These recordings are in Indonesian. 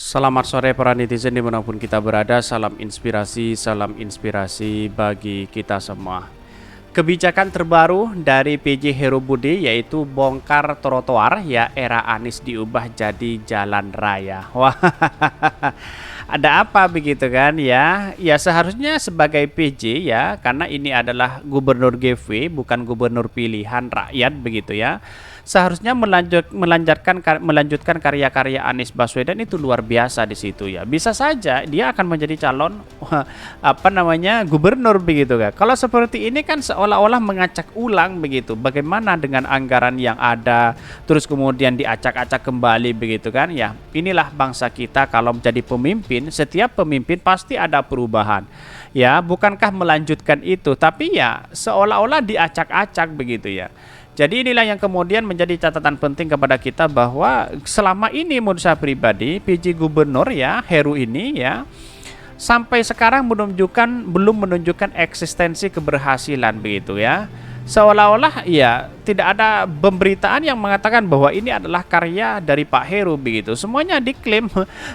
Selamat sore para netizen dimanapun kita berada, salam inspirasi bagi kita semua. Kebijakan terbaru dari PJ Heru Budi yaitu bongkar trotoar ya, era Anies diubah jadi jalan raya. Wah, ada apa begitu kan ya? Ya seharusnya sebagai PJ ya, karena ini adalah gubernur GV bukan gubernur pilihan rakyat begitu ya. Seharusnya melanjutkan karya-karya Anies Baswedan itu luar biasa di situ ya. Bisa saja dia akan menjadi calon gubernur begitu kan. Kalau seperti ini kan seolah-olah mengacak ulang begitu. Bagaimana dengan anggaran yang ada terus kemudian diacak-acak kembali begitu kan ya. Inilah bangsa kita kalau menjadi pemimpin, setiap pemimpin pasti ada perubahan. Ya, bukankah melanjutkan itu, tapi ya seolah-olah diacak-acak begitu ya. Jadi inilah yang kemudian menjadi catatan penting kepada kita bahwa selama ini menurut saya pribadi PJ Gubernur ya Heru ini ya sampai sekarang belum menunjukkan eksistensi keberhasilan begitu ya. Seolah-olah ya tidak ada pemberitaan yang mengatakan bahwa ini adalah karya dari Pak Heru begitu. Semuanya diklaim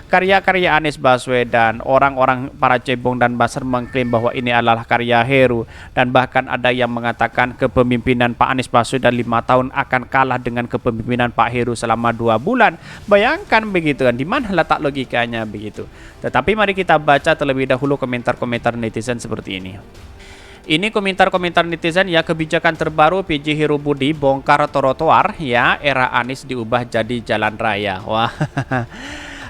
karya-karya Anies Baswedan. Orang-orang para cebong dan baser mengklaim bahwa ini adalah karya Heru, dan bahkan ada yang mengatakan kepemimpinan Pak Anies Baswedan 5 tahun akan kalah dengan kepemimpinan Pak Heru selama 2 bulan. Bayangkan begitu kan, di mana letak logikanya begitu. Tetapi mari kita baca terlebih dahulu komentar-komentar netizen seperti ini. Ini komentar-komentar netizen ya, kebijakan terbaru PJ Heru Budi bongkar trotoar ya, era Anies diubah jadi jalan raya. Wah.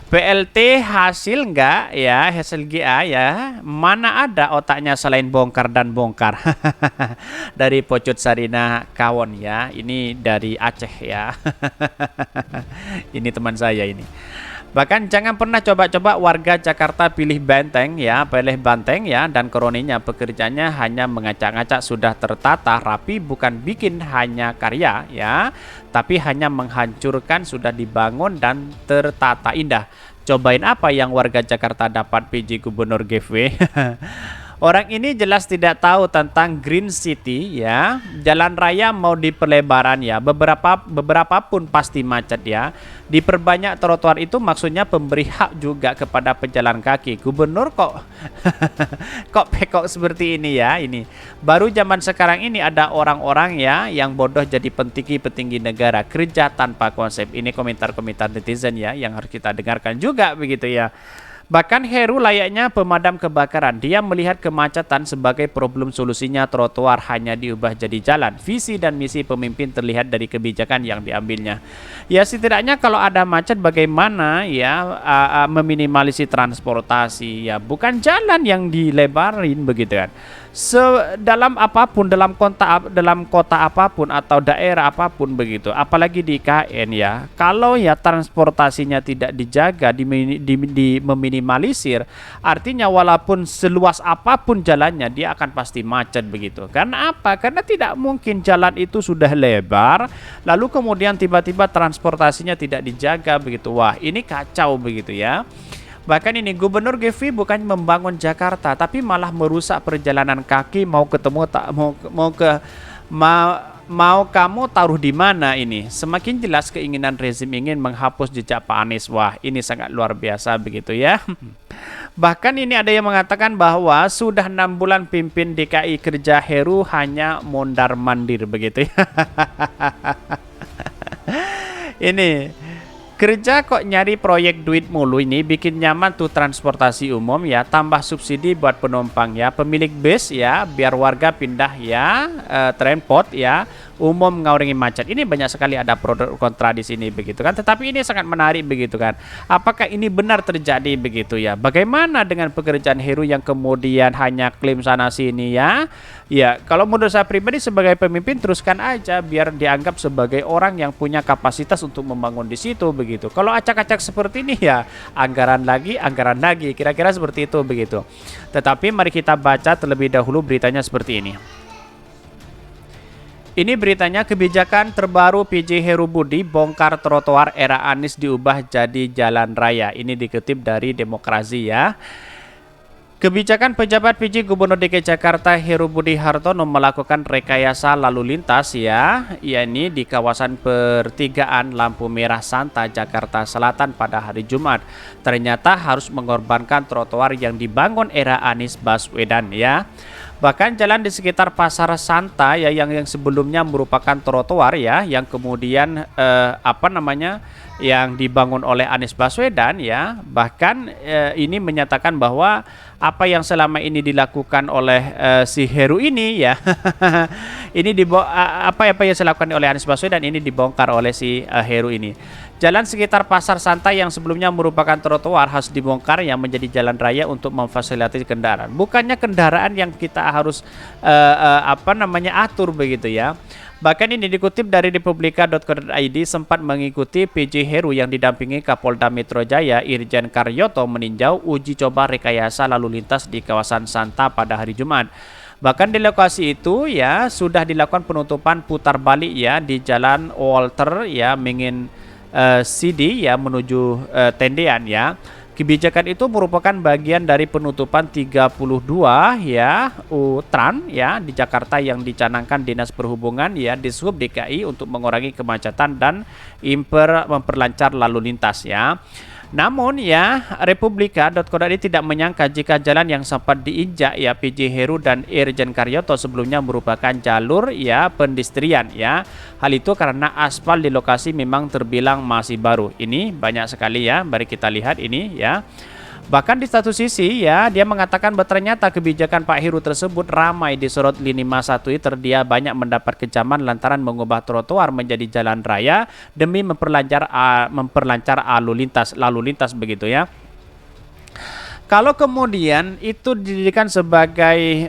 PLT hasil enggak ya, hasil GA ya. Mana ada otaknya selain bongkar dan bongkar. Dari Pocut Sarina Kawon ya. Ini dari Aceh ya. Ini teman saya ini. Bahkan jangan pernah coba-coba warga Jakarta pilih banteng ya, dan kroninya pekerjaannya hanya ngacak-ngacak, sudah tertata rapi, bukan bikin hanya karya ya, tapi hanya menghancurkan sudah dibangun dan tertata indah. Cobain apa yang warga Jakarta dapat PJ Gubernur GV. Orang ini jelas tidak tahu tentang Green City ya. Jalan raya mau diperlebaran ya. Beberapa pun pasti macet ya. Diperbanyak trotoar itu maksudnya pemberi hak juga kepada pejalan kaki. Gubernur kok kok pekok seperti ini ya ini. Baru zaman sekarang ini ada orang-orang ya yang bodoh jadi petinggi-petinggi negara, kerja tanpa konsep. Ini komentar-komentar netizen ya yang harus kita dengarkan juga begitu ya. Bahkan Heru layaknya pemadam kebakaran. Dia melihat kemacetan sebagai problem, solusinya trotoar hanya diubah jadi jalan. Visi dan misi pemimpin terlihat dari kebijakan yang diambilnya. Ya setidaknya kalau ada macet bagaimana ya meminimalisir transportasi ya, bukan jalan yang dilebarin begitu kan. Dalam apapun, dalam kota apapun atau daerah apapun begitu, apalagi di IKN ya, kalau ya transportasinya tidak dijaga, meminimalisir, artinya walaupun seluas apapun jalannya dia akan pasti macet begitu. Karena apa? Karena tidak mungkin jalan itu sudah lebar lalu kemudian tiba-tiba transportasinya tidak dijaga begitu. Wah, ini kacau begitu ya. Bahkan ini Gubernur GV bukan membangun Jakarta, tapi malah merusak perjalanan kaki. Mau ketemu tak mau kamu taruh di mana ini? Semakin jelas keinginan rezim ingin menghapus jejak Pak Anies. Wah, ini sangat luar biasa begitu ya. Bahkan ini ada yang mengatakan bahwa sudah 6 bulan pimpin DKI, kerja Heru hanya mondar-mandir begitu ya. Ini kerja kok nyari proyek duit mulu, ini bikin nyaman tuh transportasi umum ya, tambah subsidi buat penumpang ya, pemilik bus ya, biar warga pindah ya, transport ya, umum ngauringi macet. Ini banyak sekali ada pro kontra di sini begitu kan. Tetapi ini sangat menarik begitu kan. Apakah ini benar terjadi begitu ya? Bagaimana dengan pekerjaan Heru yang kemudian hanya klaim sana sini ya? Ya, kalau menurut saya pribadi sebagai pemimpin teruskan aja biar dianggap sebagai orang yang punya kapasitas untuk membangun di situ begitu. Kalau acak-acak seperti ini ya anggaran lagi, kira-kira seperti itu begitu. Tetapi mari kita baca terlebih dahulu beritanya seperti ini. Ini beritanya, kebijakan terbaru PJ Heru Budi bongkar trotoar era Anies diubah jadi jalan raya. Ini dikutip dari Demokrasi ya. Kebijakan pejabat PJ Gubernur DKI Jakarta Heru Budi Hartono melakukan rekayasa lalu lintas ya, yakni di kawasan pertigaan lampu merah Santa Jakarta Selatan pada hari Jumat. Ternyata harus mengorbankan trotoar yang dibangun era Anies Baswedan ya. Bahkan jalan di sekitar Pasar Santa ya yang sebelumnya merupakan trotoar ya, yang kemudian yang dibangun oleh Anies Baswedan ya, bahkan ini menyatakan bahwa apa yang selama ini dilakukan oleh si Heru ini ya ini apa yang dilakukan oleh Anies Baswedan ini dibongkar oleh si Heru ini. Jalan sekitar Pasar Santa yang sebelumnya merupakan trotoar harus dibongkar yang menjadi jalan raya untuk memfasilitasi kendaraan. Bukannya kendaraan yang kita harus atur begitu ya. Bahkan ini dikutip dari republika.co.id sempat mengikuti PJ Heru yang didampingi Kapolda Metro Jaya Irjen Karyoto meninjau uji coba rekayasa lalu lintas di kawasan Santa pada hari Jumat. Bahkan di lokasi itu ya sudah dilakukan penutupan putar balik ya di Jalan Walter ya CD ya menuju tendean ya. Kebijakan itu merupakan bagian dari penutupan 32 ya tran ya di Jakarta yang dicanangkan Dinas Perhubungan ya di Sub DKI untuk mengurangi kemacetan dan memperlancar lalu lintas ya. Namun ya republika.co.id tidak menyangka jika jalan yang sempat diinjak ya PJ Heru dan Irjen Karyoto sebelumnya merupakan jalur ya pendestrian ya. Hal itu karena aspal di lokasi memang terbilang masih baru. Ini banyak sekali ya, mari kita lihat ini ya. Bahkan di satu sisi ya dia mengatakan bahwa ternyata kebijakan Pak Heru tersebut ramai disorot lini masa Twitter. Dia banyak mendapat kecaman lantaran mengubah trotoar menjadi jalan raya demi memperlancar lalu lintas begitu ya. Kalau kemudian itu dijadikan sebagai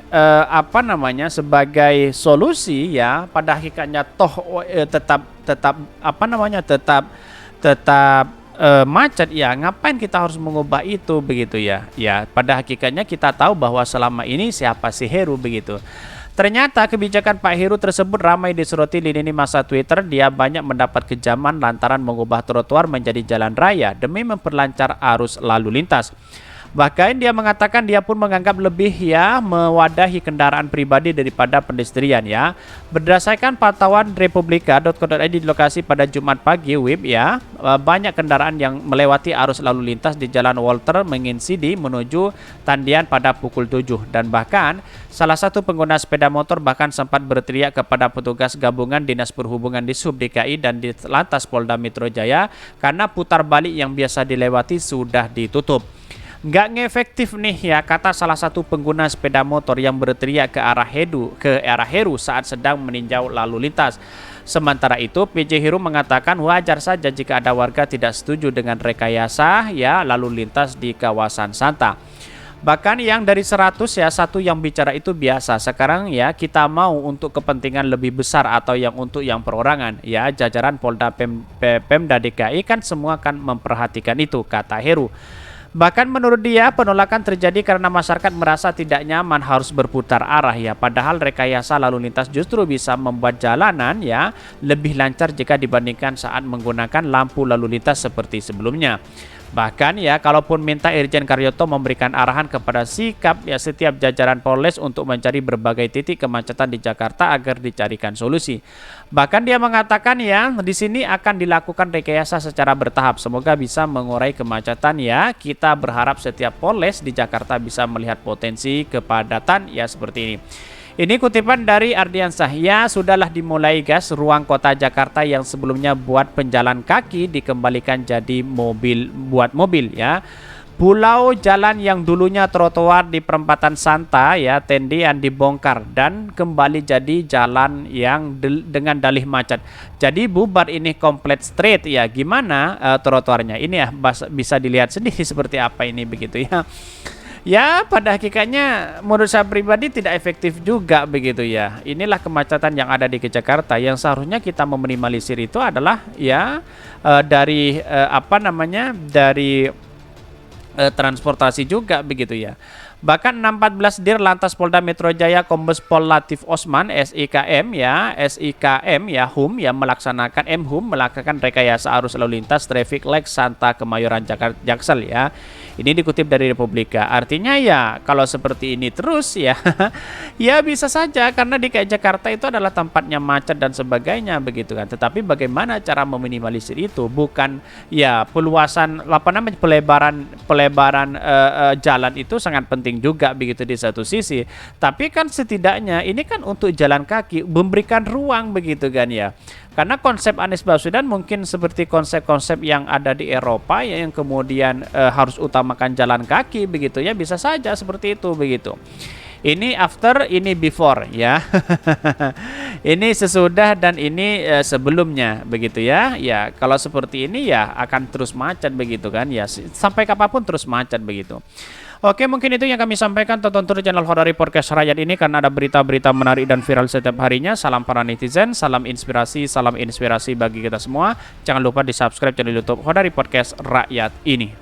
sebagai solusi ya, pada hakikatnya toh tetap macet ya, ngapain kita harus mengubah itu begitu ya. Ya, pada hakikatnya kita tahu bahwa selama ini siapa si Heru begitu. Ternyata kebijakan Pak Heru tersebut ramai disoroti lini masa Twitter. Dia banyak mendapat kecaman lantaran mengubah trotoar menjadi jalan raya demi memperlancar arus lalu lintas. Bahkan dia mengatakan dia pun menganggap lebih ya mewadahi kendaraan pribadi daripada pedestrian ya. Berdasarkan pantauan republika.co.id di lokasi pada Jumat pagi WIB ya, banyak kendaraan yang melewati arus lalu lintas di Jalan Walter Menginsidi menuju Tendean pada pukul 7 dan bahkan salah satu pengguna sepeda motor bahkan sempat berteriak kepada petugas gabungan Dinas Perhubungan di Sub DKI dan di Lantas Polda Metro Jaya karena putar balik yang biasa dilewati sudah ditutup. Nggak ngefektif nih ya, kata salah satu pengguna sepeda motor yang berteriak ke arah Heru saat sedang meninjau lalu lintas. Sementara itu PJ Heru mengatakan wajar saja jika ada warga tidak setuju dengan rekayasa ya lalu lintas di kawasan Santa. Bahkan yang dari 100 ya satu yang bicara itu biasa. Sekarang ya kita mau untuk kepentingan lebih besar atau yang untuk yang perorangan ya, jajaran Polda Pemda DKI kan semua akan memperhatikan itu, kata Heru. Bahkan menurut dia penolakan terjadi karena masyarakat merasa tidak nyaman harus berputar arah ya. Padahal rekayasa lalu lintas justru bisa membuat jalanan ya lebih lancar jika dibandingkan saat menggunakan lampu lalu lintas seperti sebelumnya. Bahkan ya kalaupun minta Irjen Karyoto memberikan arahan kepada sikap ya setiap jajaran Polres untuk mencari berbagai titik kemacetan di Jakarta agar dicarikan solusi. Bahkan dia mengatakan ya di sini akan dilakukan rekayasa secara bertahap. Semoga bisa mengurai kemacetan ya. Kita berharap setiap Polres di Jakarta bisa melihat potensi kepadatan ya seperti ini. Ini kutipan dari Ardiansah. Ya sudahlah dimulai gas, ruang kota Jakarta yang sebelumnya buat penjalan kaki dikembalikan jadi buat mobil ya. Pulau jalan yang dulunya trotoar di perempatan Santa ya tendean dibongkar dan kembali jadi jalan yang dengan dalih macet. Jadi bubar ini komplit straight ya. Gimana trotoarnya? Ini ya bisa dilihat sendiri seperti apa ini begitu ya. Ya pada hakikatnya menurut saya pribadi tidak efektif juga begitu ya. Inilah kemacetan yang ada di Jakarta yang seharusnya kita meminimalisir itu adalah ya dari transportasi juga begitu ya. Bahkan 614 Dirlantas Polda Metro Jaya Kombes Pol Latif Osman SIKM ya HUM yang melaksanakan melakukan rekayasa arus lalu lintas traffic light Santa Kemayoran Jakarta Jaksel ya. Ini dikutip dari Republika. Artinya ya kalau seperti ini terus ya ya bisa saja karena DKI Jakarta itu adalah tempatnya macet dan sebagainya begitu kan. Tetapi bagaimana cara meminimalisir itu? Bukan ya pelebaran jalan itu sangat penting juga begitu di satu sisi, tapi kan setidaknya ini kan untuk jalan kaki memberikan ruang begitu kan ya, karena konsep Anies Baswedan mungkin seperti konsep-konsep yang ada di Eropa ya, yang kemudian harus utamakan jalan kaki begitu ya, bisa saja seperti itu begitu. Ini after, ini before ya. Ini sesudah dan ini sebelumnya begitu ya. Ya, kalau seperti ini ya akan terus macet begitu kan ya. Sampai kapanpun terus macet begitu. Oke, mungkin itu yang kami sampaikan. Tonton terus channel Hodari Podcast Rakyat ini karena ada berita-berita menarik dan viral setiap harinya. Salam para netizen, salam inspirasi bagi kita semua. Jangan lupa di subscribe channel YouTube Hodari Podcast Rakyat ini.